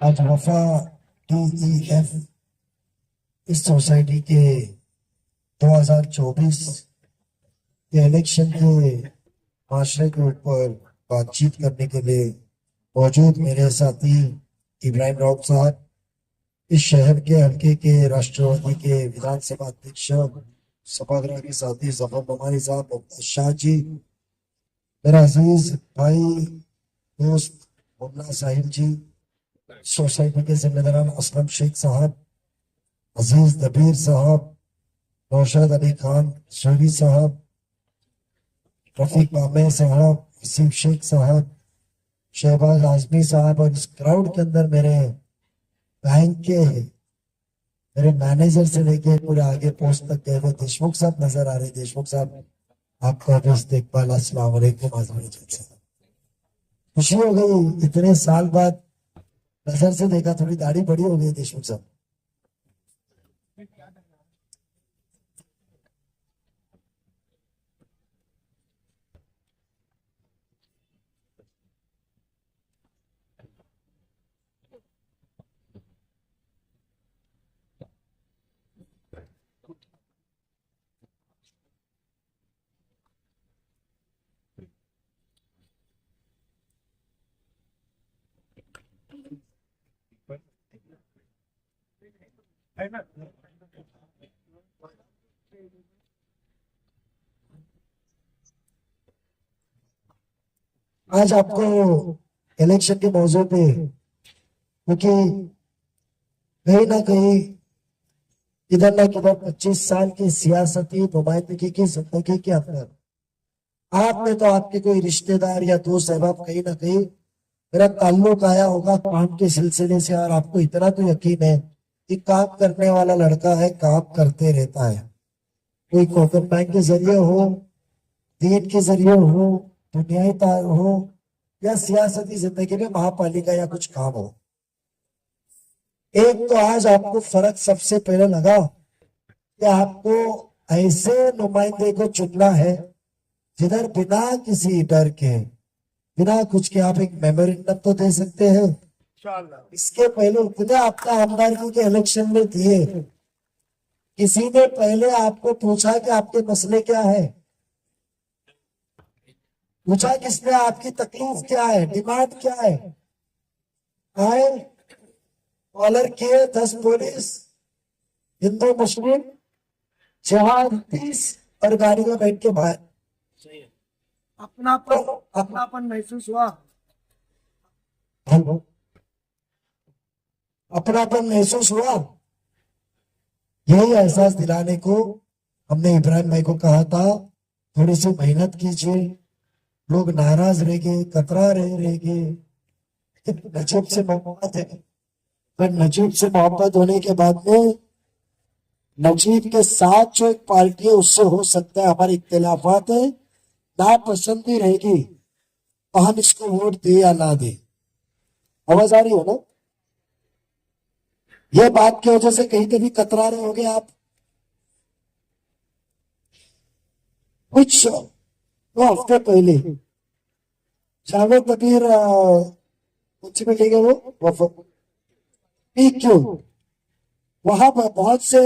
आज वफा DEF इस सोसाइटी के 2024 के इलेक्शन के माशरे के ऊपर बातचीत करने के लिए मौजूद मेरे साथी इब्राहिम राउत साहब, इस शहर के हल्के के राष्ट्रवादी के विधानसभा अध्यक्ष सभागृह के साथी जफर बमारी साहब, मुमताज शाह जी, मेरा अजीज भाई दोस्त मुन्ना साहिब जी, सोसाइटी के जिम्मेदारान असलम शेख साहब, अजीज दबीर साहब, नौशाद अली खान शोरी साहब, रफीक मामे साहब, वसीम शेख साहब, शहबाज आजमी साहब, और इस क्राउड के अंदर मेरे बैंक के मेरे मैनेजर से लेके पूरे आगे पोस्ट तक गए हुए देशमुख साहब नजर आ रहे। देशमुख साहब, आपका भी इस्तेकबाल। अस्सलाम वालेकुम। खुशी हो गई, इतने साल बाद नजर से देखा, थोड़ी दाढ़ी बड़ी हो गई देशमुख साहब। आज आपको इलेक्शन के मौजू पे, क्योंकि कहीं ना कहीं इधर ना किधर 25 साल की सियासती नुमाइंदगी की जिंदगी के अंदर आपने तो आपके कोई रिश्तेदार या दोस्त अहबाब कहीं ना कहीं मेरा ताल्लुक आया होगा काम के सिलसिले से, और आपको इतना तो यकीन है कि काम करने वाला लड़का है, काम करते रहता है। कोई कॉर्पोरेट बैंक के जरिए हो, दीन के जरिए हो, दुनियाई तार हो, या सियासती जिंदगी में महापालिका या कुछ काम हो। एक तो आज आपको फर्क सबसे पहले लगा कि आपको ऐसे नुमाइंदे को चुनना है जिधर बिना किसी डर के, बिना कुछ के आप एक मेमोरेंडम तो दे सकते हैं। इसके पहले इतने आपका हमदर्दी के इलेक्शन में दिए, किसी ने पहले आपको पूछा कि आपके मसले क्या है? पूछा किसने? आपकी तकलीफ क्या है, डिमांड क्या है? आए, कॉलर किए 10 पुलिस, हिंदू मुस्लिम, जिहाद 30, और गाड़ी में बैठ के बाहर। अपनापन महसूस हुआ। अपनापन महसूस हुआ। यही एहसास दिलाने को हमने इब्राहिम भाई को कहा था, थोड़ी सी मेहनत कीजिए। लोग नाराज रह गए, कतरा रह गए। नजीब से मोहब्बत है, पर नजीब से मोहब्बत होने के बाद में नजीब के साथ जो एक पार्टी है उससे हो सकता है हमारे इख्तिलाफात है, नापसंदी रहेगी, तो हम इसको वोट दे या ना दे। आवाज आ रही है ना? यह बात की वजह से कहीं कभी कतरा रहे होगे आप। कुछ 2 हफ्ते पहले जावेद कबीर कुछ में लेंगे वो PQ, वहां पर बहुत से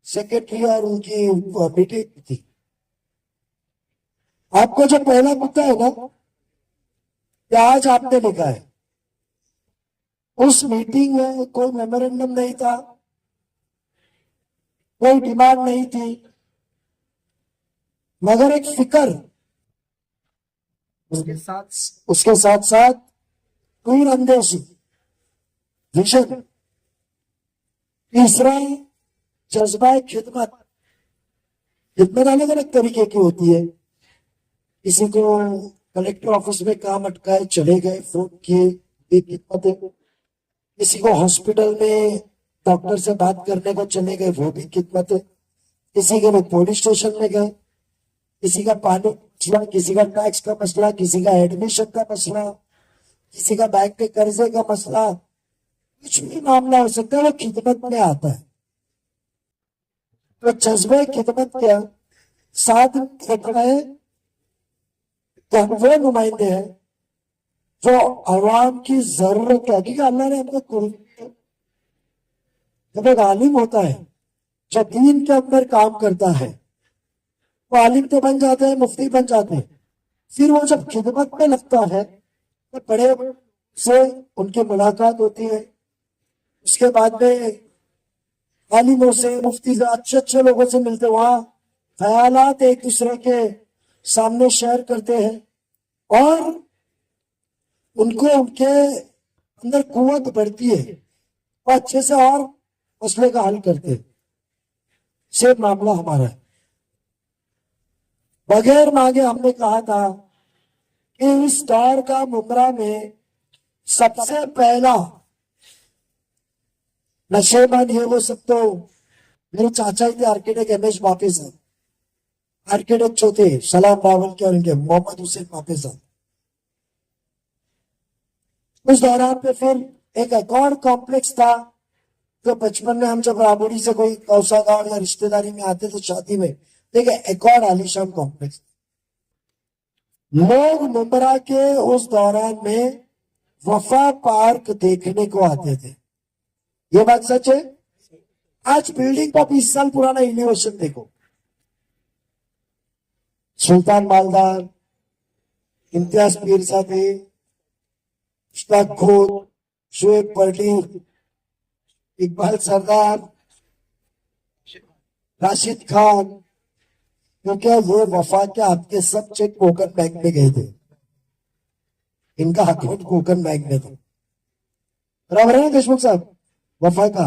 सेक्रेटरी और उनकी मीटिंग थी। आपको जो पहला मुद्दा है ना, कि आज आपने लिखा है, उस मीटिंग में कोई मेमोरेंडम नहीं था, कोई डिमांड नहीं थी, मगर एक फिक्र, उसके साथ साथ दूर अंदेशी, विजन, तीसरा जज्बा खिदमत। खिदमत अलग अलग तरीके की होती है। किसी को कलेक्टर ऑफिस में काम अटकाए चले गए, फोन किए, एक खिदमत है। किसी को हॉस्पिटल में डॉक्टर से बात करने को चले गए, वो भी खिदमत है। किसी के लोग पुलिस स्टेशन में गए, किसी का पानी मसला, किसी का टैक्स का मसला, किसी का एडमिशन का मसला, किसी का बैंक के कर्जे का मसला, कुछ भी मामला हो सकता है, वो खिदमत में आता है। तो जज्बे खिदमत क्या साथ रख रहे हैं, तो हम वो नुमाइंदे हैं जो अवाम की जरूरत है, क्योंकि अल्लाह ने हमको जब एक आलिम होता है जो दीन के अंदर काम करता है, वो आलिम तो बन जाते हैं, मुफ्ती बन जाते हैं। फिर वो जब खिदमत में लगता है तो बड़े से उनकी मुलाकात होती है। उसके बाद में आलिमों से, मुफ्ती से, अच्छे अच्छे लोगों से मिलते, वहां ख्यालात एक दूसरे के सामने शेयर करते हैं और उनको उनके अंदर कुव्वत बढ़ती है, वो अच्छे से और मसले का हल करते हैं। सेम मामला हमारा है। बगैर मांगे हमने कहा था कि इस दौर का मुमरा में सबसे पहला नशेबान है वो सब तो मेरे चाचा ही थे, आर्किटेक्ट एमएच बापी साहब, आर्किटेक्ट जो थे सलाम रावल के और इनके मोहम्मद हुसैन बापी साहब। उस दौरान पे फिर एक और कॉम्प्लेक्स था जो बचपन में हम जब राबड़ी से कोई कौसा गांव या रिश्तेदारी में आते थे शादी में, देखिए एक और आलीशान कॉम्प्लेक्स। लोग मुंबरा के उस दौरान में वफा पार्क देखने को आते थे। ये बात सच है। आज बिल्डिंग का 20 साल पुराना इनोवेशन देखो। सुल्तान मालदार, इम्तियाज पीरजादे, मुश्ताक घोष, शुएब पर्डी, इकबाल सरदार, राशिद खान, क्योंकि वो वफा के आपके सब चेक कोकन बैंक में गए थे। इनका अकाउंट कोकन बैंक में था। बराबर है ना देशमुख साहब? वफा का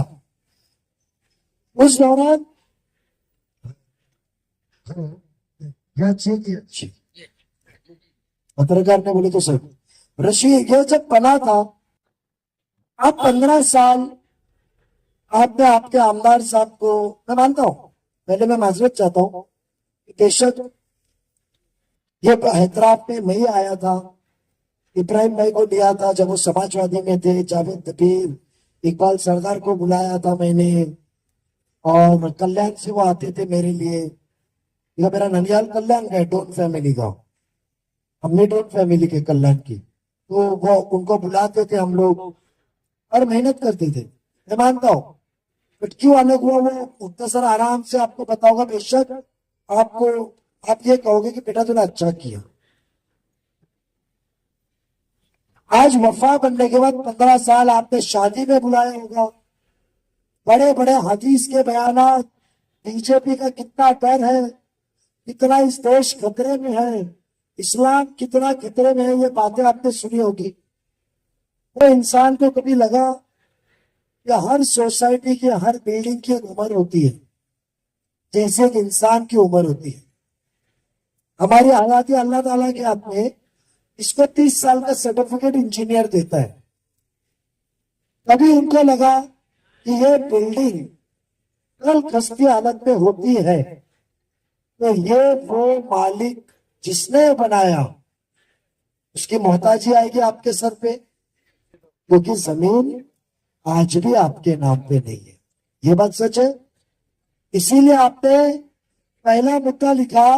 उस दौरान पत्रकार ने बोले तो सर रशी ये जब बना था, अब 15 साल आपने आपके आमदार साहब को, मैं मानता हूं, पहले मैं माजरत चाहता हूं, बेशक ये हैदराबाद में मैं ही आया था, इब्राहिम भाई को लिया था जब वो समाजवादी में थे, जावेद दबीर, इकबाल सरदार को बुलाया था मैंने, और कल्याण से वो आते थे मेरे लिए। यह मेरा ननियाल कल्याण है, डोन फैमिली का, हमने डोन फैमिली के कल्याण की, तो वो उनको बुलाते थे हम लोग और मेहनत करते थे, मैं मानता हूं। बट क्यों अलग हुआ वो मुख्तसर आराम से आपको बताऊंगा। बेशक आपको, आप ये कहोगे कि बेटा तूने अच्छा किया। आज वफा बनने के बाद 15 साल आपने शादी में बुलाया होगा, बड़े बड़े हदीस के बयानात, बीजेपी का कितना डर है, कितना इस देश खतरे में है, इस्लाम कितना खतरे में है, ये बातें आपने सुनी होगी। वो इंसान को कभी लगा कि हर सोसाइटी की, हर बिल्डिंग की एक उम्र होती है, जैसे एक इंसान की उम्र होती है। हमारी हयाती अल्लाह ताला के हाथ में, इसको 30 साल का सर्टिफिकेट इंजीनियर देता है। तभी उनको लगा कि ये बिल्डिंग कल खस्ती हालत में होती है तो ये वो मालिक जिसने बनाया उसकी मोहताजी आएगी आपके सर पे, क्योंकि जमीन आज भी आपके नाम पे नहीं है। ये बात सच है। इसीलिए आपने पहला मुद्दा लिखा,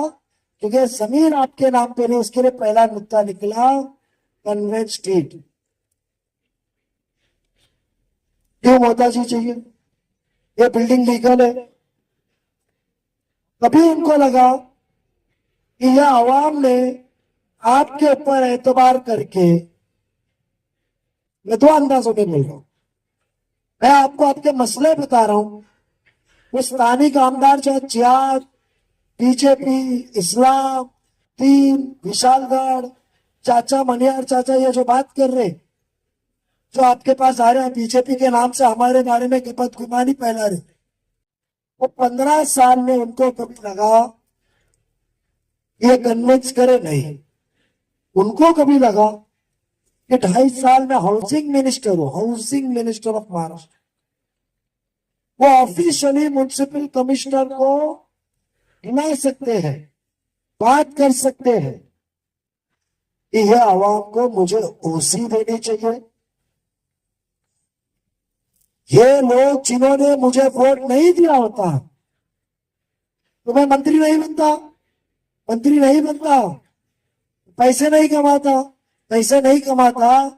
क्योंकि जमीन आपके नाम पे नहीं, उसके लिए पहला मुद्दा निकला कन्वेंट स्ट्रीट। क्यों मोहताजी चाहिए? ये बिल्डिंग लीगल है। तभी उनको लगा कि यह आवाम ने आपके ऊपर एतबार करके, मैं 2 अंदाजों में बोल रहा हूं, मैं आपको आपके मसले बता रहा हूं। वो स्थानिक आमदार चाहे जिहाद, बीजेपी, इस्लाम, दीन, विशालगढ़, चाचा मनियार चाचा, ये जो बात कर रहे, जो आपके पास आ रहे हैं बीजेपी के नाम से हमारे बारे में बदगुमानी फैला रहे, वो 15 साल में उनको कभी लगा ये कन्विंस करे नहीं। उनको कभी लगा कि 2.5 साल में हाउसिंग मिनिस्टर हो, हाउसिंग मिनिस्टर ऑफ महाराष्ट्र, वो ऑफिशियली म्युनिसिपल कमिश्नर को बुला सकते हैं, बात कर सकते हैं कि यह आवाम को मुझे ओसी देनी चाहिए। ये लोग जिन्होंने मुझे वोट नहीं दिया होता तो मैं मंत्री नहीं बनता, पैसे नहीं कमाता, पैसे नहीं कमाता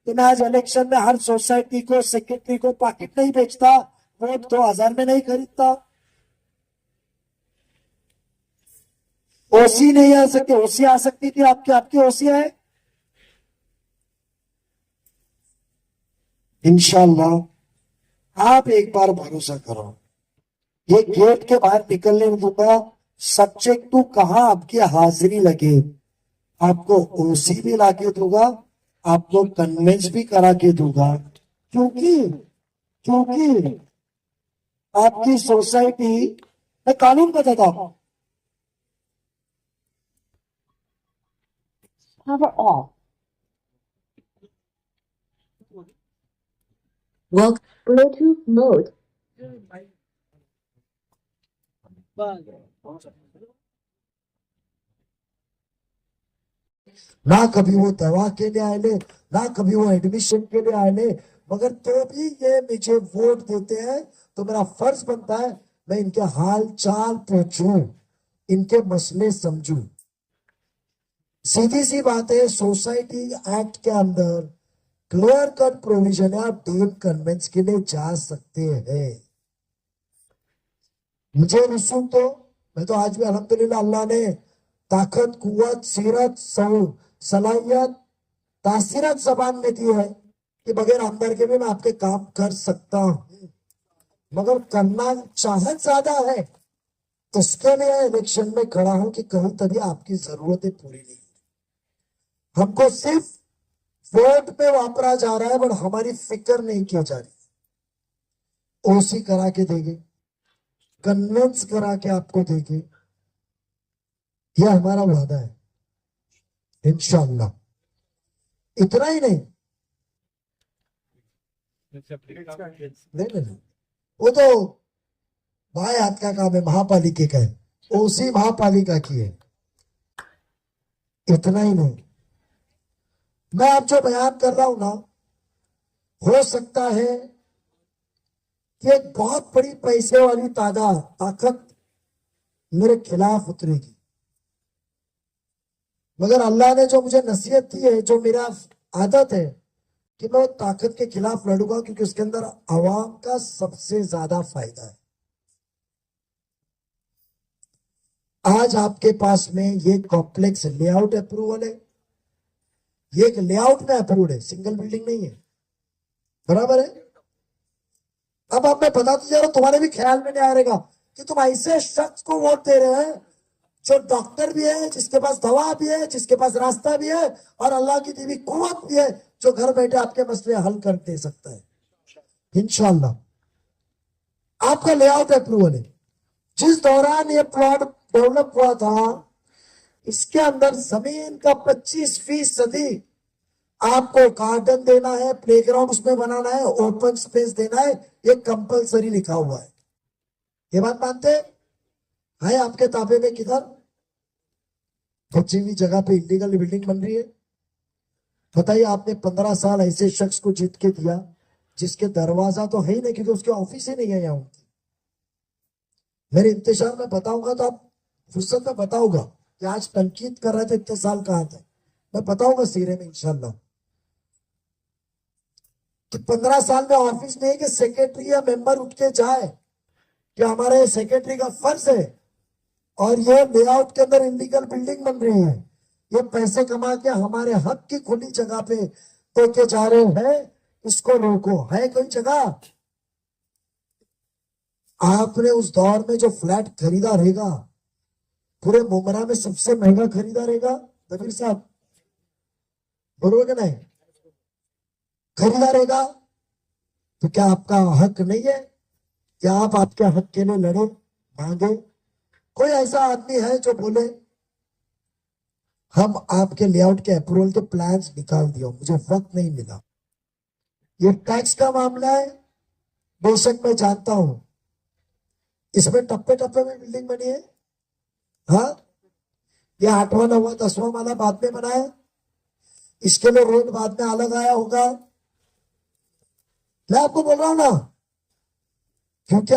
तो मैं आज इलेक्शन में हर सोसाइटी को, सेक्रेटरी को पाकिट नहीं बेचता, वोट 2000 में नहीं खरीदता। ओसी नहीं आ सकती, ओसी आ सकती थी, आपकी ओसी है। इंशाल्लाह आप एक बार भरोसा करो, ये गेट के बाहर निकलने नहीं दूंगा। सब्जेक्ट टू कहां आपकी हाजिरी लगे, आपको ओसी भी लाके दूंगा, आपको कन्वेंस भी करा के दूंगा। क्योंकि क्योंकि आपकी सोसाइटी, मैं कानून बताता हूं। Power off. Work Bluetooth mode. ना कभी वो दवा के लिए आए, ना कभी वो एडमिशन के लिए आए, मगर तो भी ये मुझे वोट देते हैं, तो मेरा फर्ज बनता है मैं इनके हाल चाल पूछूं, इनके मसले समझूं। सीधी सी बात है, सोसाइटी एक्ट के अंदर क्लियर कट प्रोविजन है, आप डीम कन्वेंस के लिए जा सकते हैं। मुझे रसूल तो, मैं तो आज भी अल्हम्दुलिल्लाह अल्लाह ने ताकत, कुव्वत, सीरत, सलाहियत, तासीरत जबान में दी है कि बगैर अंदर के भी मैं आपके काम कर सकता हूं, मगर करना चाहत ज्यादा है, इसके लिए इलेक्शन में खड़ा हूं कि कहीं तभी आपकी जरूरतें पूरी नहीं। हमको सिर्फ वोट पे वापरा जा रहा है, बट हमारी फिक्र नहीं की जा रही। ओसी करा के देंगे, कन्वेंस करा के आपको देंगे, यह हमारा वादा है इंशाअल्लाह। इतना ही नहीं, नहीं, वो तो बाएं हाथ का काम है, महापालिका का है, ओसी महापालिका की है। इतना ही नहीं, मैं आप जो बयान कर रहा हूं ना, हो सकता है कि एक बहुत बड़ी पैसे वाली ताकत मेरे खिलाफ उतरेगी, मगर अल्लाह ने जो मुझे नसीहत दी है, जो मेरा आदत है कि मैं वो ताकत के खिलाफ लड़ूंगा, क्योंकि उसके अंदर आवाम का सबसे ज्यादा फायदा है। आज आपके पास में ये कॉम्प्लेक्स लेआउट अप्रूवल है, ये एक लेआउट में अप्रूव्ड है, सिंगल बिल्डिंग नहीं है, बराबर है। अब आप मैं बताते जा रहा हूं, तुम्हारे भी ख्याल में नहीं आएगा कि तुम ऐसे शख्स को वोट दे रहे हैं जो डॉक्टर भी है, जिसके पास दवा भी है, जिसके पास रास्ता भी है, और अल्लाह की दी हुई कुव्वत भी है, जो घर बैठे आपके मसले हल कर दे सकता है इंशाअल्लाह। आपका लेआउट अप्रूवल है। जिस दौरान ये प्लॉट डेवलप हुआ था, इसके अंदर जमीन का 25% आपको गार्डन देना है, प्लेग्राउंड उसमें बनाना है, ओपन स्पेस देना है, ये कंपलसरी लिखा हुआ है। ये बात मानते हैं आपके ताबे में? किधर बची हुई जगह पे इलीगल बिल्डिंग बन रही है? बताइए, आपने 15 साल ऐसे शख्स को जीत के दिया जिसके दरवाजा तो है ही नहीं, क्योंकि उसके ऑफिस ही नहीं है यहाँ उनकी। मेरे इंतजार में बताऊंगा तो आप फुर्सत में बताऊंगा कि आज तनकीद कर रहे थे, इतने साल कहाँ थे, मैं बताऊंगा सीरे में इंशाल्लाह। कि 15 साल में ऑफिस नहीं है कि सेक्रेटरी या मेंबर उठ के जाए कि हमारे सेक्रेटरी का फर्ज है और ये लेआउट के अंदर इलीगल बिल्डिंग बन रही है, ये पैसे कमा के हमारे हक की खुली जगह पे देके जा रहे हैं, इसको रोको। है कोई जगह? आपने उस दौर में जो फ्लैट खरीदा रहेगा, पूरे मुमरा में सबसे महंगा खरीदा रहेगा, दबीर साहब बोलोगे नहीं? खरीदा रहेगा, तो क्या आपका हक नहीं है कि आप आपके हक के लिए लड़ो, मांगे? कोई ऐसा आदमी है जो बोले हम आपके लेआउट के अप्रूवल के प्लान्स निकाल दिया, मुझे वक्त नहीं मिला? ये टैक्स का मामला है, बेशक मैं जानता हूं, इसमें टप्पे टप्पे में बिल्डिंग बनी है। हाँ, ये 8वां 9वां 10वां वाला बाद में बना है, इसके लिए रेट बाद में अलग आया होगा। मैं आपको बोल रहा हूं ना, क्योंकि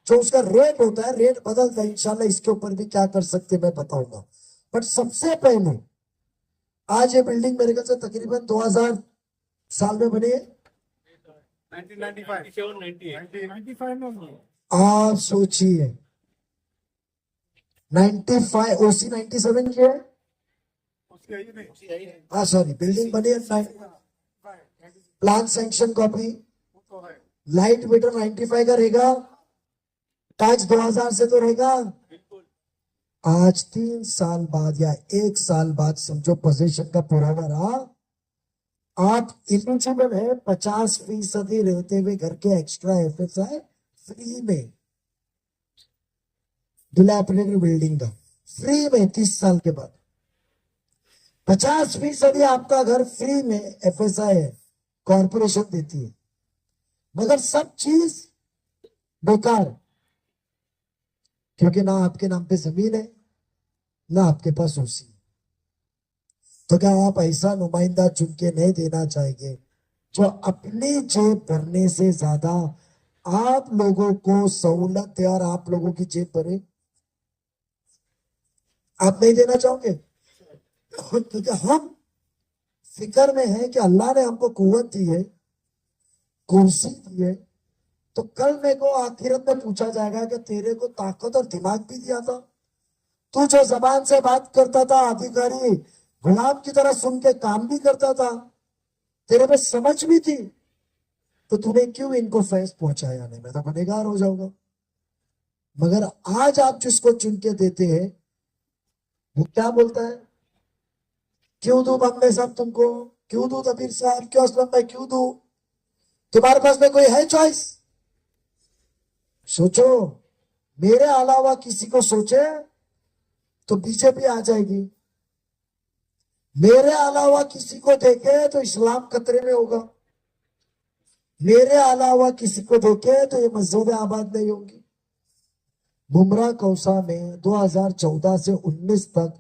जो उसका रेट होता है, रेट बदलता है। इंशाल्लाह इसके ऊपर भी क्या कर सकते मैं बताऊंगा, बट सबसे पहले आज ये बिल्डिंग मेरे ख्याल से तकरीबन 2000 साल में बनी है। 1995 आप सोचिए 95 ओसी 97 की है। हाँ सॉरी, बिल्डिंग बनी है, plan sanction copy, light metre 95 का रहेगा, टैक्स 2000 से तो रहेगा। आज 3 साल बाद या 1 साल बाद समझो पोजीशन का पुराना रहा, आप इलिजिबल है 50% रहते हुए घर के एक्स्ट्रा एफएसआई फ्री में, डिलैपिडेटेड बिल्डिंग का फ्री में 30 साल के बाद 50% आपका घर फ्री में एफएसआई है, कॉर्पोरेशन देती है, मगर सब चीज बेकार, क्योंकि ना आपके नाम पे जमीन है ना आपके पास ओसी। तो क्या आप ऐसा नुमाइंदा चुन के नहीं देना चाहेंगे जो अपनी जेब भरने से ज्यादा आप लोगों को सहूलत दे और आप लोगों की जेब भरे? आप नहीं देना चाहोगे? क्योंकि हम फिक्र में है कि अल्लाह ने हमको कुव्वत दी है, कुर्सी दी है, तो कल मेरे को आखिरत में पूछा जाएगा कि तेरे को ताकत और दिमाग भी दिया था, तू जो जबान से बात करता था अधिकारी गुलाम की तरह सुन के काम भी करता था, तेरे में समझ भी थी, तो तूने क्यों इनको फैज पहुंचाया? नहीं, मैं तो गुनहगार हो जाऊंगा। मगर आज आप जिसको चुन के देते हैं वो क्या बोलता है? क्यों दूं बम्बे साहब तुमको, क्यों दूं तबीर साहब, क्यों असलम भाई, क्यों दूं? तुम्हारे पास में कोई है चॉइस? सोचो, मेरे अलावा किसी को सोचे तो बीजेपी आ जाएगी, मेरे अलावा किसी को देखे तो इस्लाम खतरे में होगा, मेरे अलावा किसी को देखे तो ये मस्जिद आबाद नहीं होंगी। बुमरा कौसा में 2014 से 19 तक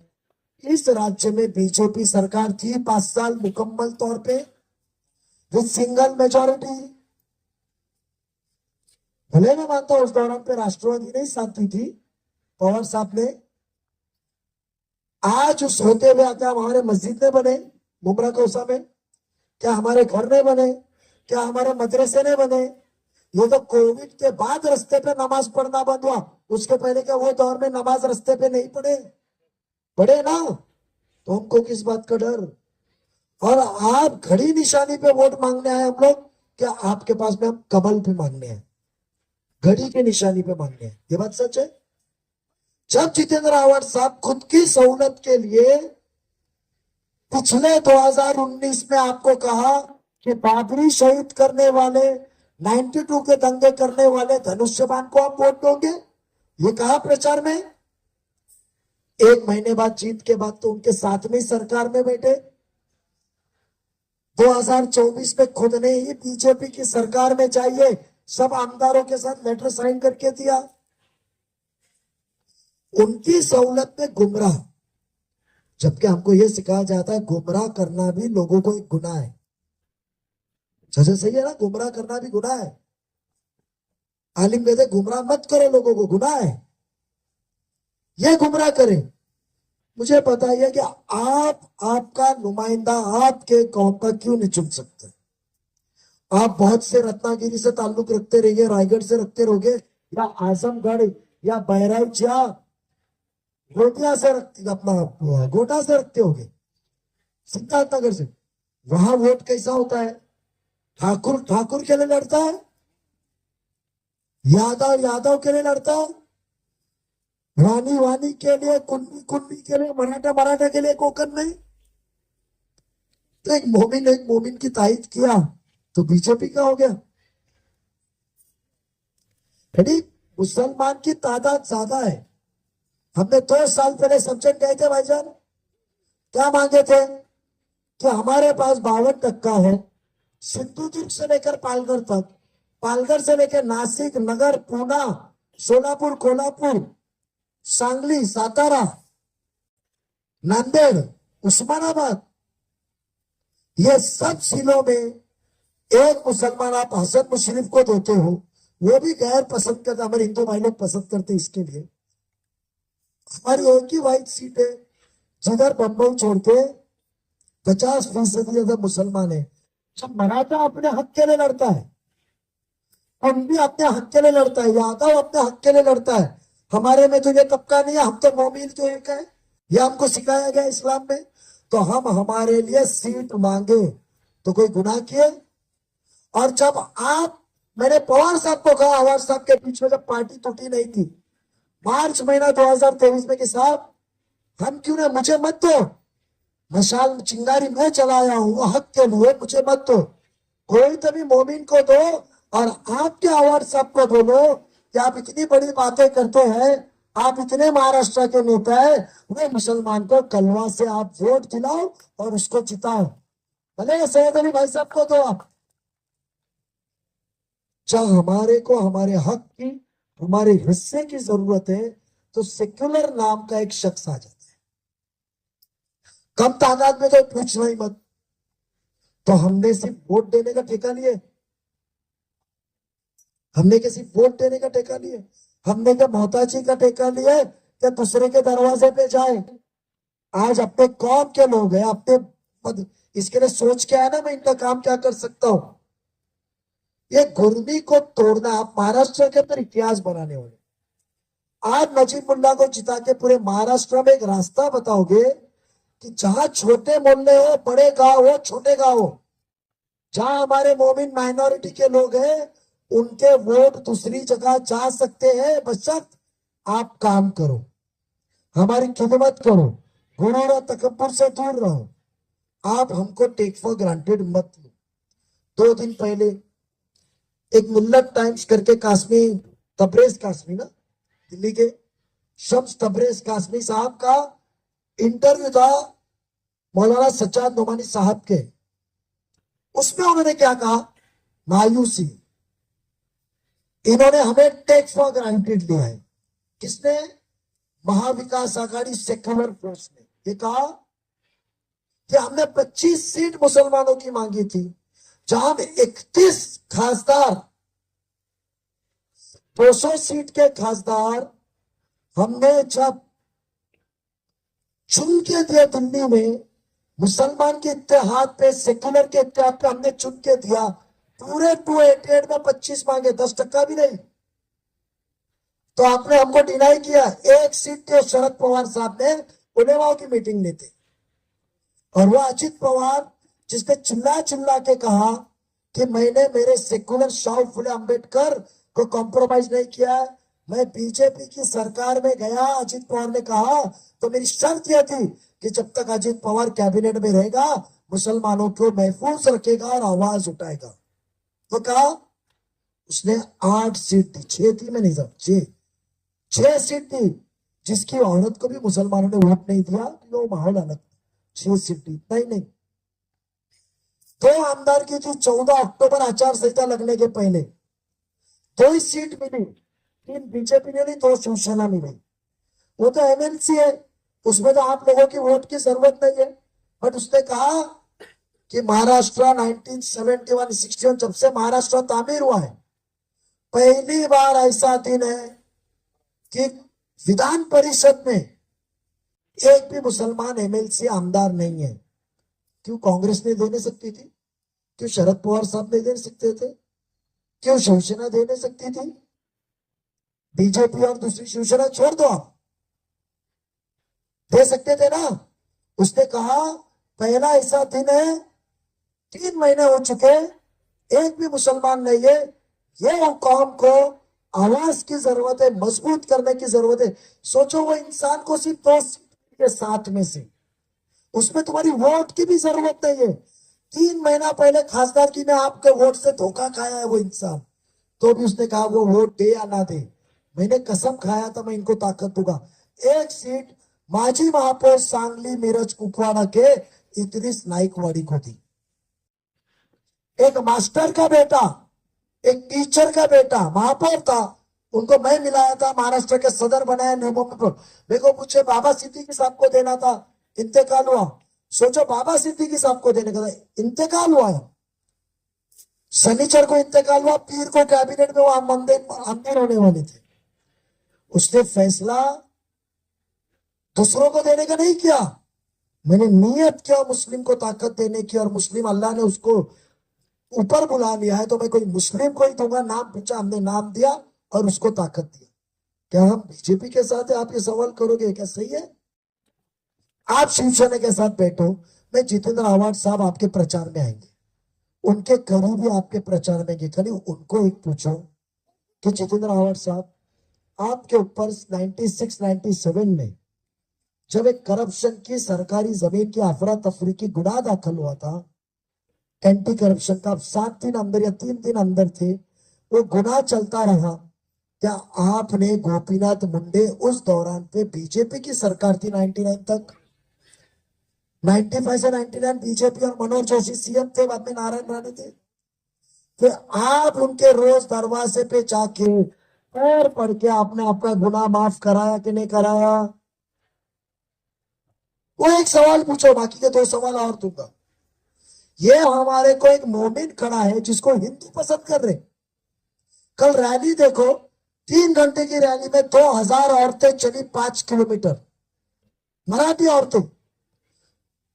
इस राज्य में बीजेपी सरकार थी, 5 साल मुकम्मल तौर पे विद सिंगल मेजॉरिटी। भले मैं मानता हूं उस दौरान पे राष्ट्रवादी ने साथ दी थी, पवार साहब ने। आज उस होते हुए क्या हमारे मस्जिद ने बने बुमरा कौसा में? क्या हमारे घर नहीं बने? क्या हमारे मदरसे नहीं बने? ये तो कोविड के बाद रास्ते पे नमाज पढ़ना बंद हुआ, उसके पहले क्या वो दौर में नमाज रास्ते पे नहीं पढ़े? पढ़े ना, तो हमको किस बात का डर? और आप घड़ी निशानी पे वोट मांगने आए हम लोग, क्या आपके पास में हम कमल पे मांगने हैं, घड़ी की निशानी पे मांगने हैं? ये बात सच है। जब जितेंद्र आवाड साहब खुद की सहूलत के लिए पिछले 2019 में आपको कहा कि बाबरी शहीद करने वाले 92 के दंगे करने वाले धनुष्यबान को आप वोट दोगे, ये कहा प्रचार में। 1 महीने बाद जीत के बाद तो उनके साथ में सरकार में बैठे। 2024 में खुद ने ही बीजेपी की सरकार में चाहिए सब आमदारों के साथ लेटर साइन करके दिया। उनकी सहूलत में गुमराह, जबकि हमको यह सिखाया जाता है गुमराह करना भी लोगों को एक गुनाह है। जैसे सही है ना, गुमराह करना भी गुनाह है। आलिम कहते गुमराह मत करो लोगों को, गुनाह है। यह गुमराह करे। मुझे पता है कि आप आपका नुमाइंदा आपके कौम का क्यों नहीं चुन सकते। आप बहुत से रत्नागिरी से ताल्लुक रखते रहिए, रायगढ़ से रखते रहोगे, या आजमगढ़ या बहराइच या गोटिया से रखते, अपना गोटा से रखते होगे, सिद्धार्थनगर से, वहां वोट कैसा होता है? ठाकुर ठाकुर के लिए लड़ता है, यादव यादव के लिए लड़ता है, रानी वानी के लिए, कुंडी कुंडी के लिए, मराठा मराठा के लिए, कोकन में। तो एक मोमिन की तायद किया तो बीजेपी का हो गया। यानी मुसलमान की तादाद ज्यादा है। हमने 2 साल पहले सब्जेक्ट गए थे भाईजान, क्या मांगे थे कि हमारे पास 52% है, सिंधुदुर्ग से लेकर पालघर तक, पालघर से लेकर नासिक, नगर, पूना, सोलापुर, कोल्हापुर, सांगली, सातारा, नांदेड़, उस्मानाबाद, ये सब जिलों में एक मुसलमान आप हसन मुशर्रफ को देते हो, वो भी गैर पसंद करते, हमारे हिंदू भाई लोग पसंद करते। इसके लिए हमारी एक ही वाइट सीट है, जिधर बम्बई छोड़ के 50% अगर मुसलमान है, जब मराठा अपने हक के लिए लड़ता है, हम भी अपने हक के लिए लड़ता है, यादव अपने हक के लिए लड़ता है, हमारे में तो ये तबका नहीं है, हम तो मोमिन जो एक है, ये हमको सिखाया गया इस्लाम में। तो हम हमारे लिए सीट मांगे तो कोई गुनाह किए? और जब आप, मैंने पवार साहब को कहा, पवार साहब के बीच में जब पार्टी टूटी नहीं थी मार्च महीना 2023 में कि साहब हम क्यों ना, मुझे मत दो, मशाल चिंगारी मैं चलाया हूं वो हक के लिए, मुझे मत दो, कोई तभी मोमिन को दो। और आपके आवाज सबको बोलो कि आप इतनी बड़ी बातें करते हैं, आप इतने महाराष्ट्र के नेता है, वे मुसलमान को कलवा से आप वोट दिलाओ और उसको जिताओ, भले सैयद अली भाई साहब को दो आप। जब हमारे को हमारे हक की, हमारे हिस्से की जरूरत है तो सेक्युलर नाम का एक शख्स आ जाता है, कम तादाद में तो पूछना ही मत। तो हमने सिर्फ वोट देने का ठेका लिए, हमने किसी वोट देने का ठेका लिए, हमने क्या मोहताजी का ठेका लिए क्या दूसरे के दरवाजे पे जाए? आज अपने कौम के लोग हैं, अपने इसके लिए सोच के आया ना मैं इनका काम क्या कर सकता हूं। ये गुर्मी को तोड़ना, आप महाराष्ट्र के अंदर इतिहास बनाने वाले, आज नजीबुल्लाह को जिता के पूरे महाराष्ट्र में एक रास्ता बताओगे कि जहां छोटे मोहल्ले हो, बड़े गांव हो, छोटे गांव हो, जहां हमारे मोमिन माइनॉरिटी के लोग हैं, उनके वोट दूसरी जगह जा सकते हैं, बशर्ते आप काम करो, हमारी खिदमत करो, गुरूर और तकब्बुर से दूर रहो। आप हमको टेक फॉर ग्रांटेड मत लो। 2 दिन पहले एक मिल्लत टाइम्स करके कासमी, तबरेज कासमी ना, दिल्ली के शम्स तबरेज कासमी साहब का इंटरव्यू था मौलाना सज्जाद नोमानी साहब के। उसमें उन्होंने क्या कहा? मायूसी, इन्होंने हमें टेक फॉर ग्रांटेड लिया है। किसने? महाविकास आघाड़ी सेक्युलर फोर्स ने ये कहा कि हमने 25 सीट मुसलमानों की मांगी थी, जहां में 31 खासदार, 200 सीट के खासदार हमने जब चुन के दिया दिल्ली में, मुसलमान के इत्तेहाद पे, सेक्युलर के इत्तेहाद पे हमने चुन के दिया, पूरे 288 में 25 मांगे, 10% भी नहीं। तो आपने हमको डिनाई किया। एक सीट थे शरद पवार साहब ने उलेमाओं की मीटिंग में थे, और वो अजित पवार जिसने चिल्ला चिल्ला के कहा कि मैंने मेरे सेक्युलर शाह फुले अंबेडकर को कॉम्प्रोमाइज नहीं किया, मैं बीजेपी की सरकार में गया, अजित पवार ने कहा तो मेरी शर्त यह थी कि जब तक अजित पवार कैबिनेट में रहेगा मुसलमानों को महफूज रखेगा और आवाज उठाएगा। तो कहा उसने 8 सीट दी, 6 थी, मैं नहीं समझ, 6 सीट दी, जिसकी औरत को भी मुसलमानों ने वोट नहीं दिया, वो माहौल अलग, 6 सीट दी, इतना ही नहीं, 2 आमदार की थी 14 अक्टूबर आचार संहिता लगने के पहले, 2 ही सीट मिली, 3 बीजेपी ने ली, 2 शिवसेना मिली। वो तो एमएलसी है, उसमें तो आप लोगों की वोट की जरूरत नहीं है। बट उसने कहा कि महाराष्ट्र 1971-61 जब से महाराष्ट्र तामीर हुआ है, पहली बार ऐसा दिन है कि विधान परिषद में एक भी मुसलमान एमएलसी आमदार नहीं है। क्यों कांग्रेस ने दे नहीं सकती थी? क्यों शरद पवार साहब नहीं दे सकते थे? क्यों शिवसेना दे नहीं सकती थी? बीजेपी और दूसरी शिवसेना छोड़ दो, आप दे सकते थे ना। उसने कहा पहला ऐसा दिन है, 3 महीने हो चुके, एक भी मुसलमान नहीं है, ये कौम को आवाज की जरूरत है, मजबूत करने की जरूरत है। सोचो वो इंसान को सिर्फ 2 सीट के 7 में से, उसमें तुम्हारी वोट की भी जरूरत नहीं है। 3 महीना पहले खासदार की में आपके वोट से धोखा खाया है वो इंसान, तो भी उसने कहा वो वोट दे या ना दे, मैंने कसम खाया था मैं इनको ताकत दूंगा। 1 सीट माजी महापौर सांगली मिरज कुपवाड़ा के इद्रिस नाइकवाड़ी को दी। एक मास्टर का बेटा, एक टीचर का बेटा महापौर था, उनको मैं मिलाया था, महाराष्ट्र के सदर बनाया नियमों में। मेरे को पूछे बाबा सिद्दीकी साहब को देना था, इंतकाल हुआ। सोचो बाबा सिद्दीकी साहब को देने का था, इंतकाल हुआ है। शनिचर को इंतकाल हुआ, पीर को कैबिनेट में वो आमदन होने वाले थे। उसने फैसला दूसरों को देने का नहीं किया, मैंने नियत किया मुस्लिम को ताकत देने की, और मुस्लिम अल्लाह ने उसको ऊपर बुला लिया है, तो मैं कोई मुस्लिम को ही दूंगा। नाम पूछा, हमने नाम दिया और उसको ताकत दिया। क्या हम बीजेपी के साथ है? आप ये सवाल करोगे, क्या सही है? आप शिवसेना के साथ बैठो, मैं जितेंद्र आव्हाड साहब आपके प्रचार में आएंगे, उनके करीबी आपके प्रचार में आएंगे। खाली उनको एक पूछो कि जितेंद्र आव्हाड साहब, आपके ऊपर 96-97 में जब एक करप्शन की सरकारी जमीन की अफरा तफरी की गुनाह दाखिल हुआ था, एंटी करप्शन का, 7 दिन अंदर या 3 दिन अंदर थे, वो गुनाह चलता रहा। क्या आपने, गोपीनाथ मुंडे उस दौरान पे बीजेपी की सरकार थी 99 तक, 95 से 99 बीजेपी और मनोहर जोशी सीएम थे, बाद में नारायण राणे थे। फिर आप उनके रोज दरवाजे पे जाके पैर पड़ के आपने आपका गुनाह माफ कराया कि नहीं कराया? वो एक सवाल पूछो, बाकी के 2 सवाल और दूंगा। ये हमारे को एक मोमिन खड़ा है जिसको हिंदू पसंद कर रहे। कल रैली देखो, 3 घंटे की रैली में 2000 औरतें चली 5 किलोमीटर, मराठी औरतें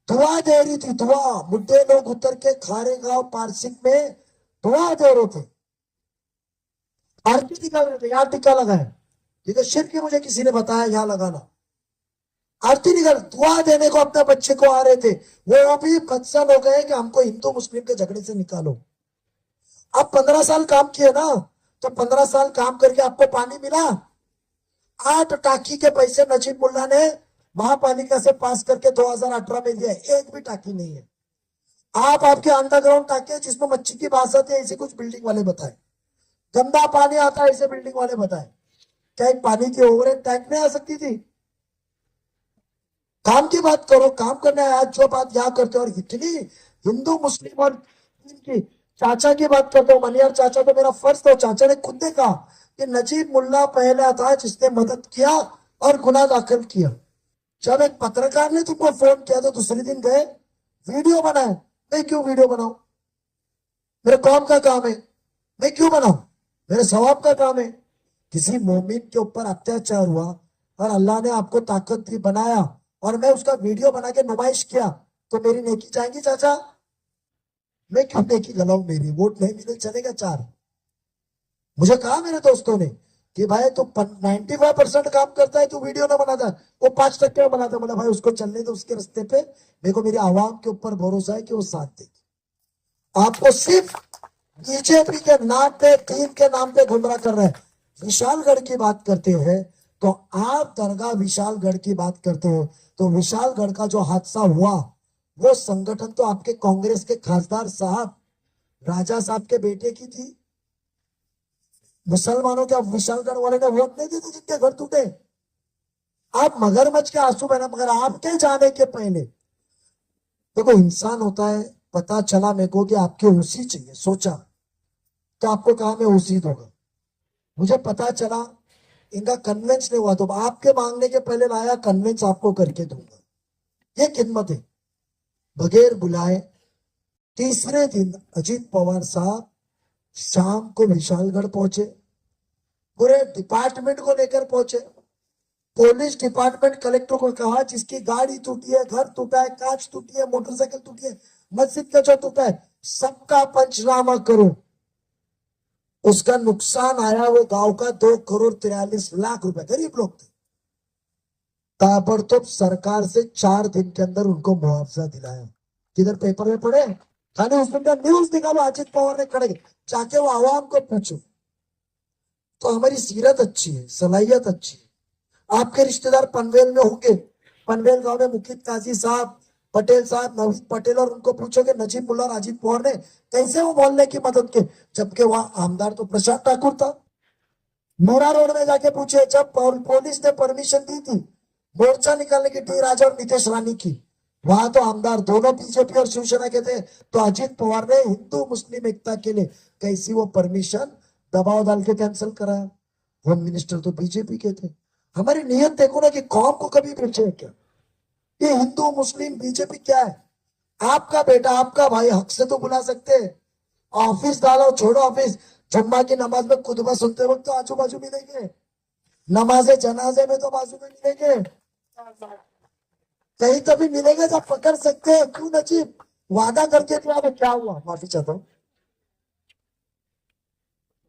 दुआ दे रही थी, दुआ। बुढ़े लोग उतर के खारे गांव पारसिक में दुआ दे रहे थे, आरती निकाल रहे थे। यहाँ टीका लगा है, ये तो शिर्क मुझे किसी ने बताया यहाँ लगाना। आरती निकाल, दुआ देने को अपने बच्चे को आ रहे थे। वो भी कंसर्न हो गए कि हमको हिंदू मुस्लिम के झगड़े से निकालो। आप 15 साल काम किए ना, तो 15 साल काम करके आपको पानी मिला? 8 टाकी के पैसे नजीब मुल्ला ने महापालिका से पास करके 2018 में दिया, एक भी टाकी नहीं है। आपके अंडरग्राउंड टाके जिसमें मच्छी की बात आती है, ऐसे कुछ बिल्डिंग वाले बताए। गंदा पानी आता है, ऐसे बिल्डिंग वाले बताए। क्या एक पानी की ओवरहेड टैंक नहीं आ सकती थी? काम की बात करो, काम करना है। आज जो बात यहाँ करते हो, और इतनी हिंदू मुस्लिम और इनकी चाचा की बात करते हो, मनियार चाचा, तो मेरा फर्ज था, चाचा ने खुद ने कहा कि नजीब मुल्ला पहला था जिसने मदद किया और गुनाह दाखिल किया। जब एक पत्रकार ने तुमको फोन किया तो दूसरे दिन गए वीडियो बनाए। मैं क्यों वीडियो बनाऊं? मेरे कौम का काम है, मैं क्यों बनाऊं? मेरे सवाब का काम है। किसी मोमिन के ऊपर अत्याचार हुआ और अल्लाह ने आपको ताकत दी, बनाया, और मैं उसका वीडियो बना के नुमाइश किया, तो मेरी नेकी जाएगी चाचा? मैं क्यों नेकी गलाऊं? मेरी वोट नहीं मिले चलेगा 4। मुझे कहा मेरे दोस्तों ने कि भाई तू 95% काम करता है, तू वीडियो ना बनाता, वो 5% में बनाता। बोला भाई उसको चलने दो उसके रास्ते पे, मेरे को मेरी आवाम के ऊपर भरोसा है कि वो साथ देगी। आपको सिर्फ बीजेपी के नाम पे, टीम के नाम पे गुमराह कर रहे हैं। विशालगढ़ की बात करते हैं तो आप दरगाह विशालगढ़ की बात करते हो, तो विशालगढ़ का जो हादसा हुआ, वो संगठन तो आपके कांग्रेस के खासदार साहब राजा साहब के बेटे की थी। मुसलमानों के विशालगढ़ वाले ने वोट नहीं दिए थे जिनके घर टूटे। आप मगरमच्छ के आंसू बहना, मगर आपके जाने के पहले देखो, इंसान होता है। पता चला मेरे को कि आपके उसी चाहिए, सोचा तो आपको कहा मैं उसी दूंगा। मुझे पता चला इनका कन्वेंस नहीं हुआ, तो आपके मांगने के पहले लाया, कन्वेंस आपको करके दूंगा। ये खिदमत है। बगैर बुलाए तीसरे दिन अजीत पवार साहब शाम को विशालगढ़ पहुंचे, पूरे डिपार्टमेंट को लेकर पहुंचे। पुलिस डिपार्टमेंट कलेक्टर को कहा जिसकी गाड़ी टूटी है, घर टूटा है, कांच टूटी है, मोटरसाइकिल टूटी है, मस्जिद का जो टूटा है, सबका पंचनामा करो। उसका नुकसान आया वो गांव का 2,43,00,000 रुपए। गरीब लोग थे। ताबड़तोड़ सरकार से 4 दिन के अंदर उनको मुआवजा दिलाया। किधर पेपर में पढ़े? खाने उस दिन का न्यूज निकालो, अजित पवार ने खड़े जाके वो आवाम को पूछो। तो हमारी सीरत अच्छी है, सलाहियत अच्छी है। आपके रिश्तेदार पनवेल में होंगे, पनवेल गांव में मुखित काजी साहब, पटेल साहब, नवीद पटेल, और उनको पूछोगे नजीब मुल्ला और अजीत पवार ने कैसे वो मोहल्ले की मदद की, जबकि वहां आमदार तो प्रशांत ठाकुर था। मोरा रोड में जाके पूछे, जब पुलिस ने परमिशन दी थी मोर्चा निकालने की टी राजा और नितेश रानी की, वहां तो आमदार दोनों बीजेपी और शिवसेना के थे। तो अजीत पवार ने हिंदू मुस्लिम एकता के लिए कैसी वो परमिशन दबाव डाल के कैंसिल कराया? होम मिनिस्टर तो बीजेपी के थे। हमारी नियत देखो ना कि कौम को कभी पूछे क्या ये हिंदू मुस्लिम बीजेपी क्या है? आपका बेटा, आपका भाई हक से तो बुला सकते हैं। ऑफिस डालो, छोड़ो ऑफिस, जुम्मा की नमाज में खुतबा सुनते वक्त तो आजू बाजू मिलेंगे, नमाजे जनाजे में तो बाजू में मिलेंगे। कहीं तभी मिलेगा जब पकड़ सकते हैं। क्यों नजीब वादा करके तो अब क्या हुआ? माफी चाहता हूं।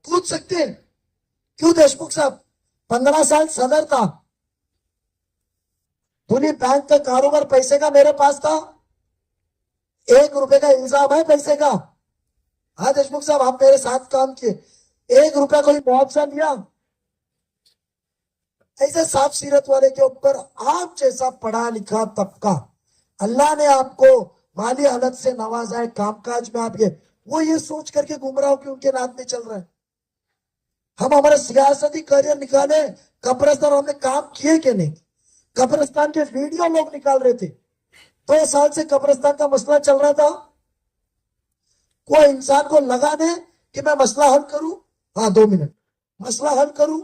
पूछ सकते हैं क्यों देशमुख साहब 15 साल सदर था, पूरी बैंक का कारोबार पैसे का मेरे पास था, 1 रुपए का इल्जाम है पैसे का। हाँ देशमुख साहब आप मेरे साथ काम किए, 1 रुपया कोई मुआवजा लिया? ऐसे साफ सीरत वाले के ऊपर आप जैसा पढ़ा लिखा तबका, अल्लाह ने आपको माली हालत से नवाजा है, कामकाज में आप वो ये सोच करके गुमराह हो कि उनके नाम में चल रहा है। हम हमारा सियासती करियर निकाले, कब्रिस्तान हमने काम किए कि नहीं? कब्रिस्तान के वीडियो लोग निकाल रहे थे, 2 साल से कब्रिस्तान का मसला चल रहा था। कोई इंसान को लगा दे कि मैं मसला हल करूं, हाँ 2 मिनट मसला हल करूं,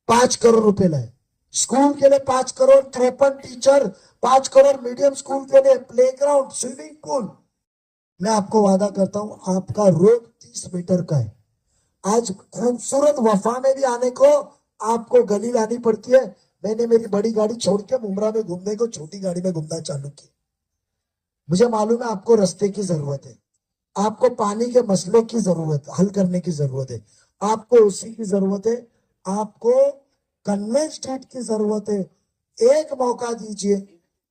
5 करोड़ रुपए लाए स्कूल के लिए, 5 crore 53 teacher, 5 crore medium school के लिए, प्लेग्राउंड, स्विमिंग पूल। मैं आपको वादा करता हूं आपका रोड 30 मीटर का है। आज खूबसूरत वफा में भी आने को आपको गली लानी पड़ती है। मैंने मेरी बड़ी गाड़ी छोड़ के मुमरा में घूमने को छोटी गाड़ी में घूमना चालू किया। मुझे मालूम है आपको रास्ते की जरूरत है, आपको पानी के मसले की जरूरत हल करने की जरूरत है, आपको उसी की जरूरत है, आपको कन्वेंस स्टेट की जरूरत है। एक मौका दीजिए,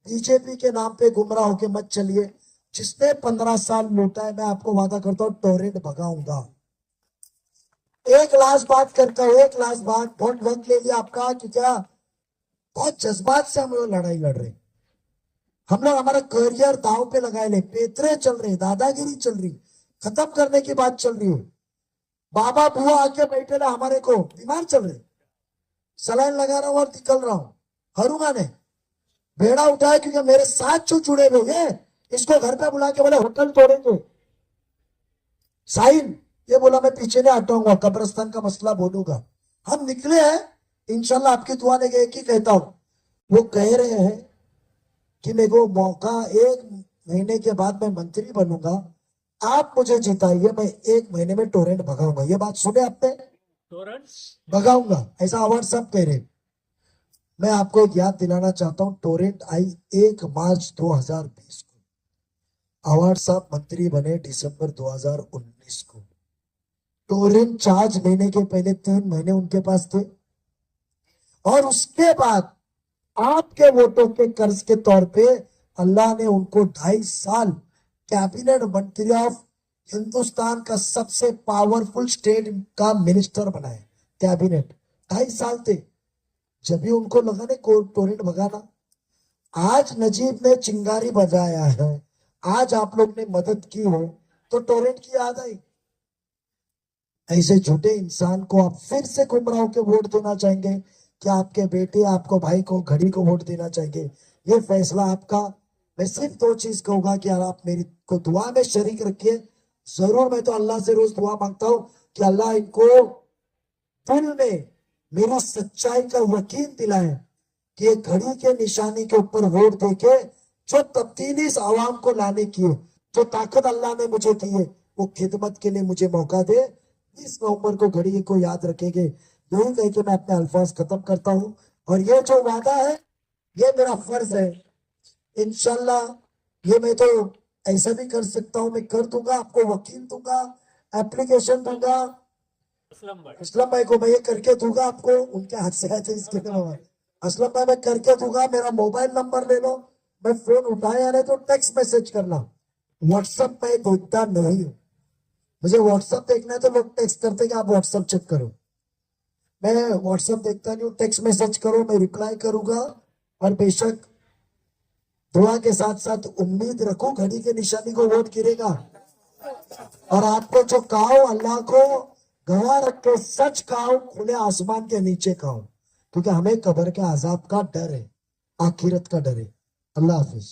बीजेपी के नाम पे गुमराह होके मत चलिए। जिसने 15 साल लूटा है, मैं आपको वादा करता हूँ टोरेंट भगाऊंगा। एक लास्ट बात करता हूँ, एक लास्ट बात, बहुत वक्त ले लिया आपका कि क्या बहुत जज्बात से हम लोग लड़ाई लड़ रहे, हम लोग हमारा करियर दाव पे लगाए ले, पेतरे चल रहे, दादागिरी चल रही, खत्म करने की बात चल रही है। बाबा बुआ आके बैठे ना हमारे को बीमार चल रहे, सलाइन लगा रहा हूं और निकल रहा हूं। हरूंगा ने बेड़ा उठाया क्योंकि मेरे साथ जो जुड़े हुए हैं, इसको घर पे बुला के बोले होटल तोड़ेंगे। साहिल ये बोला मैं पीछे नहीं हटाऊंगा, कब्रिस्तान का मसला बोलूंगा। हम निकले हैं इंशाल्लाह, आपकी दुआ ने एक ही कहता हूं, वो कह रहे हैं कि मेरे को मौका 1 महीने के बाद मैं मंत्री बनूंगा, आप मुझे जिताइए, मैं 1 महीने में टोरेंट भगाऊंगा। ये बात सुने आपने? टोरेंट भगाऊंगा ऐसा आवाज सब कह रहे। मैं आपको एक याद दिलाना चाहता हूं, टोरेंट आई 1 मार्च 2020 को, अवार्ड साहब मंत्री बने दिसंबर 2019 को। टोरेंट चार्ज लेने के पहले 3 महीने उनके पास थे, और उसके बाद आपके वोटों के कर्ज के तौर पे अल्लाह ने उनको 2.5 साल कैबिनेट मंत्री ऑफ हिंदुस्तान का सबसे पावरफुल स्टेट का मिनिस्टर बनाए। कैबिनेट 2.5 साल थे, जब भी उनको लगा ने टोरेंट भगाना। आज नजीब ने चिंगारी बजाया है, आज आप लोग ने मदद की हो तो टोरेंट की याद आई। ऐसे झूठे इंसान को आप फिर से गुमराह के वोट देना चाहेंगे कि आपके बेटे आपको भाई को घड़ी को वोट देना चाहेंगे? ये फैसला आपका। मैं सिर्फ 2 चीज कहूंगा कि आप मेरी को दुआ में शरीक रखिए जरूर। मैं तो अल्लाह से रोज दुआ मांगता हूं कि अल्लाह इनको दिल में मेरी सच्चाई का यकीन दिलाए कि ये घड़ी के निशानी के ऊपर वोट देके जो तब्दीली इस आवाम को लाने की है, जो ताकत अल्लाह ने मुझे दी है, वो खिदमत के लिए मुझे मौका दे। 20 नवंबर को घड़ी को याद रखेंगे। यही कह के मैं अपने अल्फाज खत्म करता हूं, और ये जो वादा है ये मेरा फर्ज है। इंशाल्लाह ये मैं तो ऐसा भी कर सकता हूं, मैं कर दूंगा, आपको वकील दूंगा, एप्लीकेशन दूंगा, असलम भाई को मैं ये करके दूंगा, आपको उनके हाथ से आए थे इसके लिए असलम भाई मैं करके दूंगा। मेरा मोबाइल नंबर ले लो, मैं फोन उठाया नहीं तो टेक्स्ट मैसेज करना। व्हाट्सएप में देखता नहीं हूं, मुझे व्हाट्सएप देखना है तो लोग टेक्स्ट करते कि आप व्हाट्सएप चेक करो, मैं व्हाट्सएप देखता नहीं हूँ। टेक्स्ट मैसेज करो, मैं रिप्लाई करूंगा। और बेशक दुआ के साथ साथ उम्मीद रखो घड़ी के निशानी को वोट गिरेगा। और आपको जो कहा अल्लाह को गवाह रख के सच कहा, खुले आसमान के नीचे कहा, क्योंकि हमें कब्र के अजाब का डर है, आखिरत का डर है। अल्लाह हाफिज।